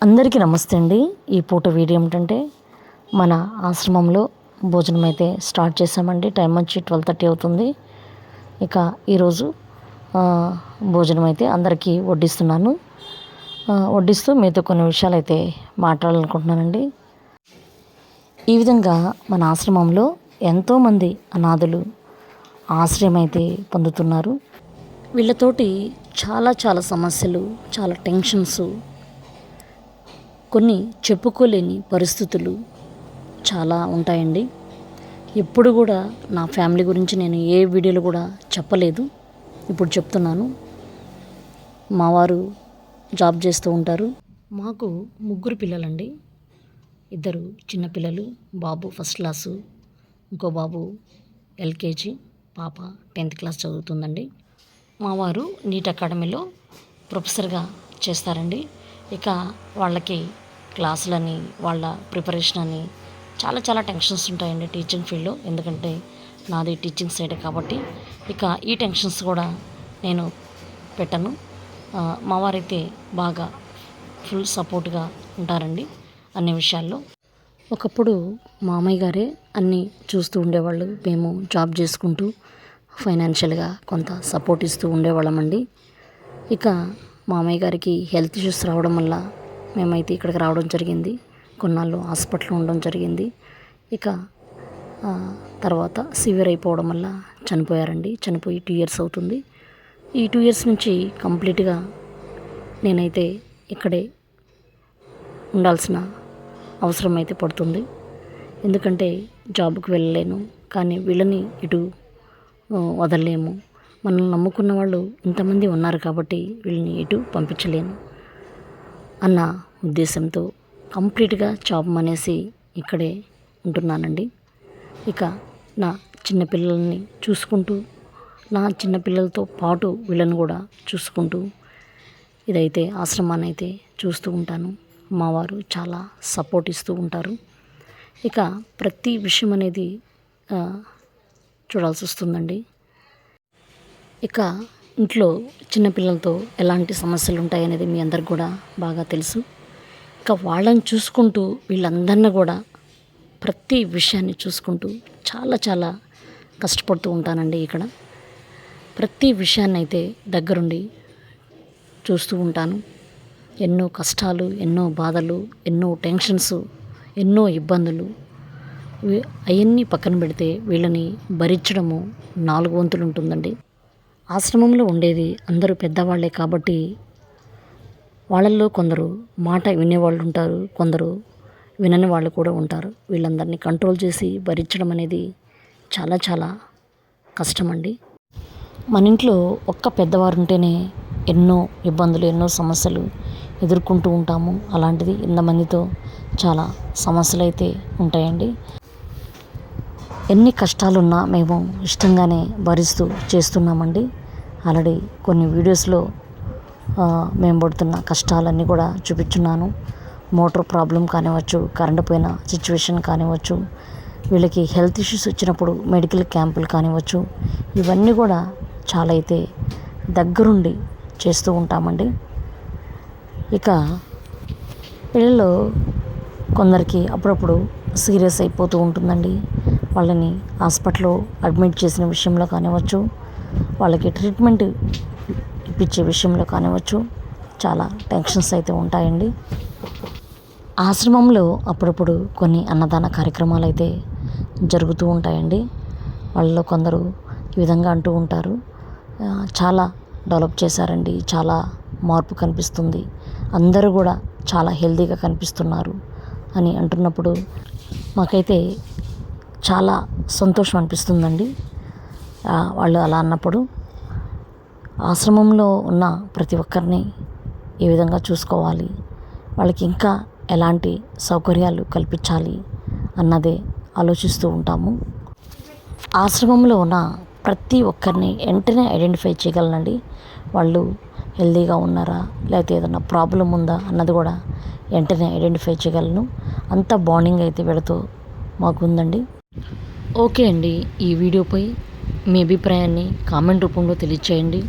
అందరికీ నమస్తే అండి. ఈ పూట వీడియో ఏమిటంటే మన ఆశ్రమంలో భోజనం అయితే స్టార్ట్ చేసామండి. టైం వచ్చి 12:30 అవుతుంది. ఇక ఈరోజు భోజనం అయితే అందరికీ వడ్డిస్తున్నాను. వడ్డిస్తూ మీతో కొన్ని విషయాలు అయితే మాట్లాడాలనుకుంటున్నానండి. ఈ విధంగా మన ఆశ్రమంలో ఎంతోమంది అనాథులు ఆశ్రయం అయితే పొందుతున్నారు. వీళ్ళతోటి చాలా సమస్యలు, చాలా టెన్షన్స్, కొన్ని చెప్పుకోలేని పరిస్థితులు చాలా ఉంటాయండి. ఎప్పుడు కూడా నా ఫ్యామిలీ గురించి నేను ఏ వీడియోలో కూడా చెప్పలేదు. ఇప్పుడు చెప్తున్నాను. మా వారు జాబ్ చేస్తూ ఉంటారు. మాకు 3 పిల్లలండి. 2 చిన్నపిల్లలు, బాబు ఫస్ట్ క్లాసు, ఇంకో బాబు ఎల్కేజీ, పాప 10th క్లాస్ చదువుతుందండి. మా వారు నీట్ అకాడమీలో ప్రొఫెసర్గా చేస్తారండి. ఇక వాళ్ళకి క్లాసులని, వాళ్ళ ప్రిపరేషన్ అని చాలా టెన్షన్స్ ఉంటాయండి టీచింగ్ ఫీల్డ్లో. ఎందుకంటే నాది టీచింగ్ సైడే కాబట్టి ఇక ఈ టెన్షన్స్ కూడా నేను పెట్టను. మా వారైతే బాగా ఫుల్ సపోర్ట్గా ఉంటారండి అన్ని విషయాల్లో. ఒకప్పుడు మామయ్య గారే అన్నీ చూస్తూ ఉండేవాళ్ళు. మేము జాబ్ చేసుకుంటూ ఫైనాన్షియల్గా కొంత సపోర్ట్ ఇస్తూ ఉండేవాళ్ళమండి. ఇక మామయ్య గారికి హెల్త్ ఇష్యూస్ రావడం వల్ల మేమైతే ఇక్కడికి రావడం జరిగింది. కొన్నాళ్ళు హాస్పిటల్లో ఉండడం జరిగింది. ఇక తర్వాత సివియర్ అయిపోవడం వల్ల చనిపోయారండి. చనిపోయి 2 years అవుతుంది. ఈ 2 years నుంచి కంప్లీట్గా నేనైతే ఇక్కడే ఉండాల్సిన అవసరం అయితే పడుతుంది. ఎందుకంటే జాబ్కి వెళ్ళలేను, కానీ వీళ్ళని ఇటు వదలలేము. మనల్ని నమ్ముకున్న వాళ్ళు ఇంతమంది ఉన్నారు కాబట్టి వీళ్ళని ఇటు పంపించలేను అన్న ఉద్దేశంతో కంప్లీట్గా జాబ్ మానేసి ఇక్కడే ఉంటున్నానండి. ఇక నా చిన్నపిల్లల్ని చూసుకుంటూ, నా చిన్నపిల్లలతో పాటు వీళ్ళని కూడా చూసుకుంటూ ఇదైతే ఆశ్రమాన్ని అయితే చూస్తూ ఉంటాను. మా వారు చాలా సపోర్ట్ ఇస్తూ ఉంటారు. ఇక ప్రతి విషయం అనేది చూడాల్సి వస్తుందండి. ఇక ఇంట్లో చిన్నపిల్లలతో ఎలాంటి సమస్యలు ఉంటాయనేది మీ అందరికి కూడా బాగా తెలుసు. ఇక వాళ్ళని చూసుకుంటూ వీళ్ళందరినీ కూడా ప్రతి విషయాన్ని చూసుకుంటూ చాలా కష్టపడుతూ ఉంటానండి. ఇక్కడ ప్రతి విషయాన్ని అయితే దగ్గరుండి చూస్తూ ఉంటాను. ఎన్నో కష్టాలు, ఎన్నో బాధలు, ఎన్నో టెన్షన్స్, ఎన్నో ఇబ్బందులు అవన్నీ పక్కన పెడితే వీళ్ళని భరించడము 4 వంతులు ఉంటుందండి. ఆశ్రమంలో ఉండేది అందరూ పెద్దవాళ్లే కాబట్టి వాళ్ళల్లో కొందరు మాట వినేవాళ్ళు ఉంటారు, కొందరు వినని వాళ్ళు కూడా ఉంటారు. వీళ్ళందరినీ కంట్రోల్ చేసి భరించడం అనేది చాలా కష్టమండి. మన ఇంట్లో ఒక్క పెద్దవారు ఉంటేనే ఎన్నో ఇబ్బందులు, ఎన్నో సమస్యలు ఎదుర్కొంటూ ఉంటాము. అలాంటిది ఇంతమందితో చాలా సమస్యలు అయితే ఉంటాయండి. ఎన్ని కష్టాలున్నా మేము ఇష్టంగానే భరిస్తూ చేస్తున్నామండి. ఆల్రెడీ కొన్ని వీడియోస్లో మేము పడుతున్న కష్టాలన్నీ కూడా చూపించున్నాను. మోటార్ ప్రాబ్లం కానివ్వచ్చు, కరెంటు పోయిన సిచ్యువేషన్ కానివ్వచ్చు, వీళ్ళకి హెల్త్ ఇష్యూస్ వచ్చినప్పుడు మెడికల్ క్యాంపులు కానివ్వచ్చు, ఇవన్నీ కూడా చాలా అయితే దగ్గరుండి చేస్తూ ఉంటామండి. ఇక పిల్లలు కొందరికి అప్పుడప్పుడు సీరియస్ అయిపోతూ ఉంటుందండి. వాళ్ళని హాస్పిటల్లో అడ్మిట్ చేసిన విషయంలో కానివ్వచ్చు, వాళ్ళకి ట్రీట్మెంట్ ఇప్పించే విషయంలో కానివ్వచ్చు, చాలా టెన్షన్స్ అయితే ఉంటాయండి. ఆశ్రమంలో అప్పుడప్పుడు కొన్ని అన్నదాన కార్యక్రమాలు అయితే జరుగుతూ ఉంటాయండి. వాళ్ళలో కొందరు ఈ విధంగా అంటూ ఉంటారు, చాలా డెవలప్ చేశారండి, చాలా మార్పు కనిపిస్తుంది, అందరూ కూడా చాలా హెల్తీగా కనిపిస్తున్నారు అని అంటున్నప్పుడు మాకైతే చాలా సంతోషం అనిపిస్తుందండి. వాళ్ళు అలా అన్నప్పుడు ఆశ్రమంలో ఉన్న ప్రతి ఒక్కరిని ఏ విధంగా చూసుకోవాలి, వాళ్ళకి ఇంకా ఎలాంటి సౌకర్యాలు కల్పించాలి అన్నదే ఆలోచిస్తూ ఉంటాము. ఆశ్రమంలో ఉన్న ప్రతి ఒక్కరిని వెంటనే ఐడెంటిఫై చేయగలనండి. వాళ్ళు హెల్తీగా ఉన్నారా, లేకపోతే ఏదైనా ప్రాబ్లం ఉందా అన్నది కూడా వెంటనే ఐడెంటిఫై చేయగలను. అంత బాండింగ్ అయితే వీళ్ళతో మాకుందండి. ఓకే అండి, ఈ వీడియోపై మీ అభిప్రాయాన్ని కామెంట్ రూపంలో తెలియచేయండి.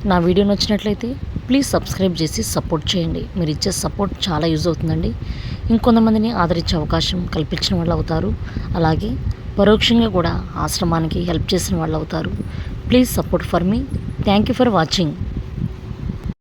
నా వీడియో నచ్చినట్లయితే ప్లీజ్ సబ్స్క్రైబ్ చేసి సపోర్ట్ చేయండి. మీరు ఇచ్చే సపోర్ట్ చాలా యూజ్ అవుతుందండి. ఇంకొంతమందిని ఆదరించే అవకాశం కల్పించిన వాళ్ళు అవుతారు. అలాగే పరోక్షంగా కూడా ఆశ్రమానికి హెల్ప్ చేసిన వాళ్ళు అవుతారు. Please support for me. Thank you for watching.